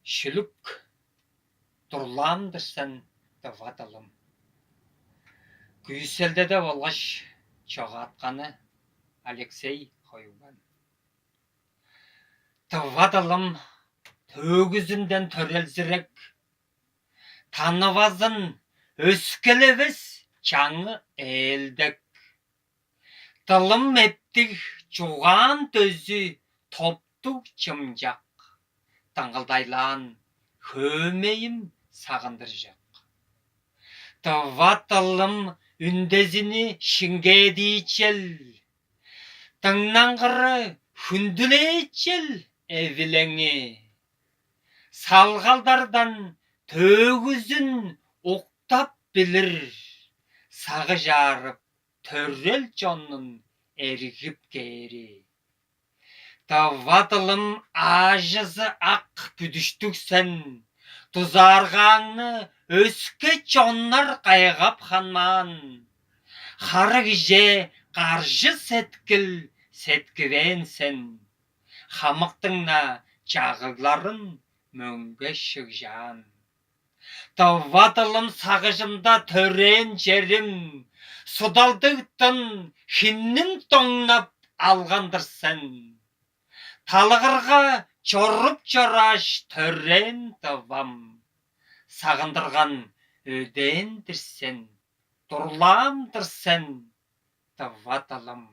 Шүлік дұрламдырсан дұвадылым. Күйселді де болғаш чоғатқаны Алексей қойған. Дұвадылым төгізінден төрелзірек, танывазын өскелевіз чаңы әлдік. Дылым ептік жуған төзі топтық чымжақ. Таңғылдайлан көмейім сағындыр жақ. Дұвадылым үндезіні шінге дейчел. Тыңнаңғыры хүнділейчел әвіліңе. Салғалдардан төгізін оқтап білір. Сағы жарып төрел жонның әргіп кері. Дұвадылым ажызы ақ бүдіштіксен. Тұзарғаңны өске чоннар қайғап ханман. Қарық же қаржы сәткіл сәтківенсен. Хамықтыңна жағыларын мөңге шықжан. Дұвадылым сағыжымда төрен жерім. Судалдықтың хиннің тоңнап алғандырсен. Талығырға чорып чораш төрен дұвам. Сағындырған өдендірсен, дұрламдырсен дұвадылым.